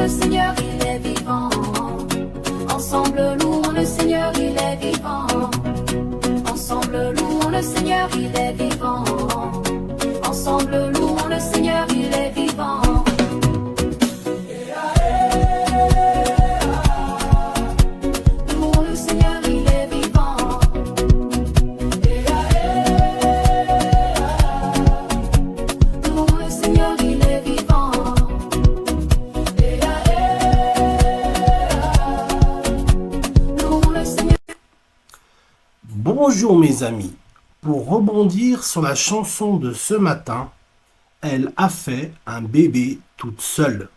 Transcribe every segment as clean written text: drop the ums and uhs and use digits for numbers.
le Seigneur, il est vivant. Ensemble, louons le Seigneur, il est vivant. Ensemble, louons le Seigneur, il est vivant. Ensemble, louons le Seigneur, il est vivant. Louons le Seigneur, il est vivant. Louons le Seigneur, il est vivant. Louons le Seigneur. Bonjour mes amis, pour rebondir sur la chanson de ce matin, elle a fait un bébé toute seule.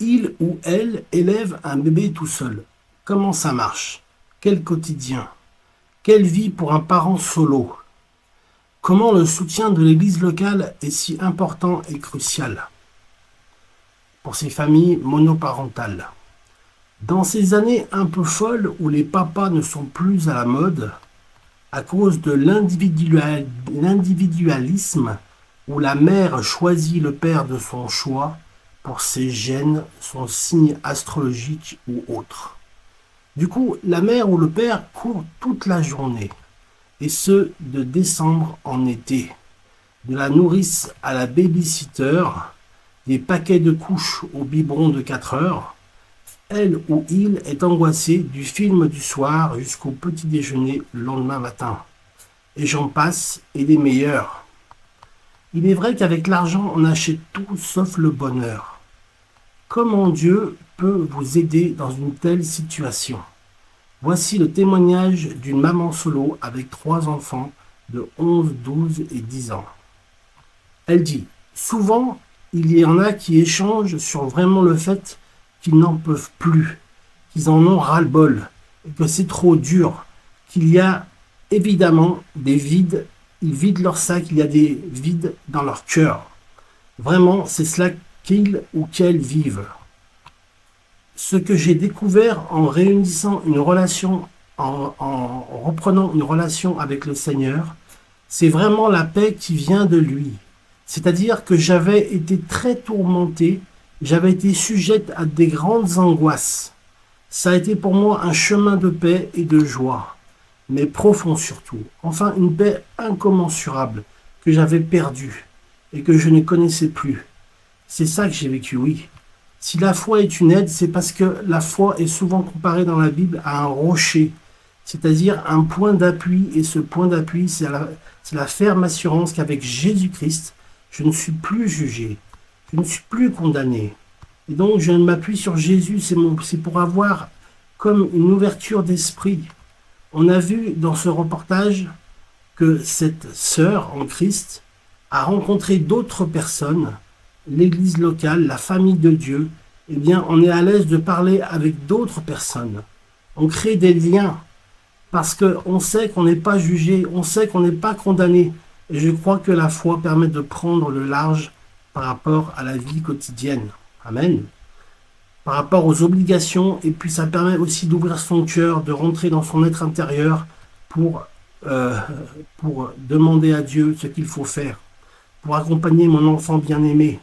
Il ou elle élève un bébé tout seul. Comment ça marche? Quel quotidien? Quelle vie pour un parent solo? Comment le soutien de l'église locale est si important et crucial pour ces familles monoparentales? Dans ces années un peu folles où les papas ne sont plus à la mode, à cause de l'individualisme, où la mère choisit le père de son choix pour ses gènes, son signe astrologique ou autre. Du coup, la mère ou le père court toute la journée, et ce, de décembre en été. De la nourrice à la babysitter, des paquets de couches au biberon de 4 heures, elle ou il est angoissé du film du soir jusqu'au petit déjeuner le lendemain matin. Et j'en passe, et des meilleurs. Il est vrai qu'avec l'argent, on achète tout sauf le bonheur. Comment Dieu peut vous aider dans une telle situation? Voici le témoignage d'une maman solo avec 3 enfants de 11, 12 et 10 ans. Elle dit, souvent, il y en a qui échangent sur vraiment le fait qu'ils n'en peuvent plus, qu'ils en ont ras-le-bol, et que c'est trop dur, qu'il y a évidemment des vides, ils vident leur sac, il y a des vides dans leur cœur. Vraiment, c'est cela qu'ils ou qu'elles vivent. Ce que j'ai découvert en réunissant une relation, en reprenant une relation avec le Seigneur, c'est vraiment la paix qui vient de lui. C'est-à-dire que j'avais été très tourmenté, j'avais été sujette à des grandes angoisses. Ça a été pour moi un chemin de paix et de joie, mais profond surtout. Enfin, une paix incommensurable que j'avais perdue et que je ne connaissais plus. C'est ça que j'ai vécu, oui. Si la foi est une aide, c'est parce que la foi est souvent comparée dans la Bible à un rocher, c'est-à-dire un point d'appui, et ce point d'appui, c'est la ferme assurance qu'avec Jésus-Christ, je ne suis plus jugé. Je ne suis plus condamné. Et donc, je m'appuie sur Jésus, c'est pour avoir comme une ouverture d'esprit. On a vu dans ce reportage que cette sœur en Christ a rencontré d'autres personnes, l'église locale, la famille de Dieu. Eh bien, on est à l'aise de parler avec d'autres personnes. On crée des liens parce qu'on sait qu'on n'est pas jugé, on sait qu'on n'est pas condamné. Et je crois que la foi permet de prendre le large par rapport à la vie quotidienne. Amen. Par rapport aux obligations, et puis ça permet aussi d'ouvrir son cœur, de rentrer dans son être intérieur pour demander à Dieu ce qu'il faut faire, pour accompagner mon enfant bien-aimé,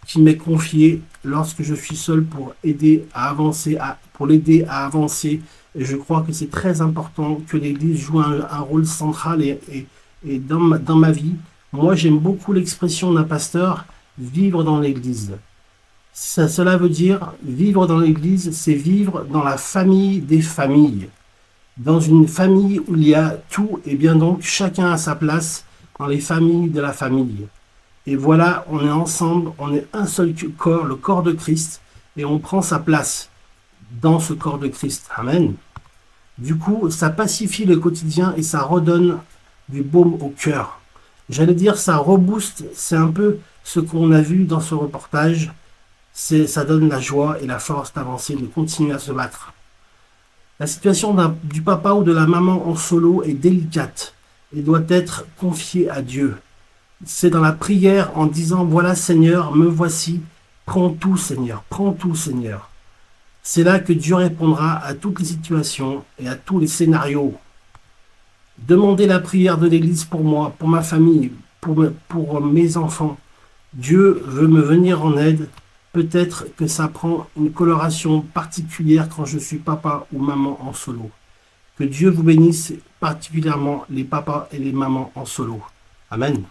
qui m'est confié lorsque je suis seul pour aider à avancer, pour l'aider à avancer. Et je crois que c'est très important que l'Église joue un rôle central et dans ma vie. Moi, j'aime beaucoup l'expression d'un pasteur, vivre dans l'Église. Cela veut dire, vivre dans l'Église, c'est vivre dans la famille des familles. Dans une famille où il y a tout, et bien donc chacun a sa place dans les familles de la famille. Et voilà, on est ensemble, on est un seul corps, le corps de Christ, et on prend sa place dans ce corps de Christ. Amen. Du coup, ça pacifie le quotidien et ça redonne du baume au cœur. J'allais dire, ça rebooste, c'est un peu ce qu'on a vu dans ce reportage. Ça donne la joie et la force d'avancer, de continuer à se battre. La situation du papa ou de la maman en solo est délicate et doit être confiée à Dieu. C'est dans la prière en disant, voilà Seigneur, me voici, prends tout Seigneur, prends tout Seigneur. C'est là que Dieu répondra à toutes les situations et à tous les scénarios. Demandez la prière de l'Église pour moi, pour ma famille, pour mes enfants. Dieu veut me venir en aide Peut-être que ça prend une coloration particulière quand je suis papa ou maman en solo. Que Dieu vous bénisse particulièrement les papas et les mamans en solo. Amen.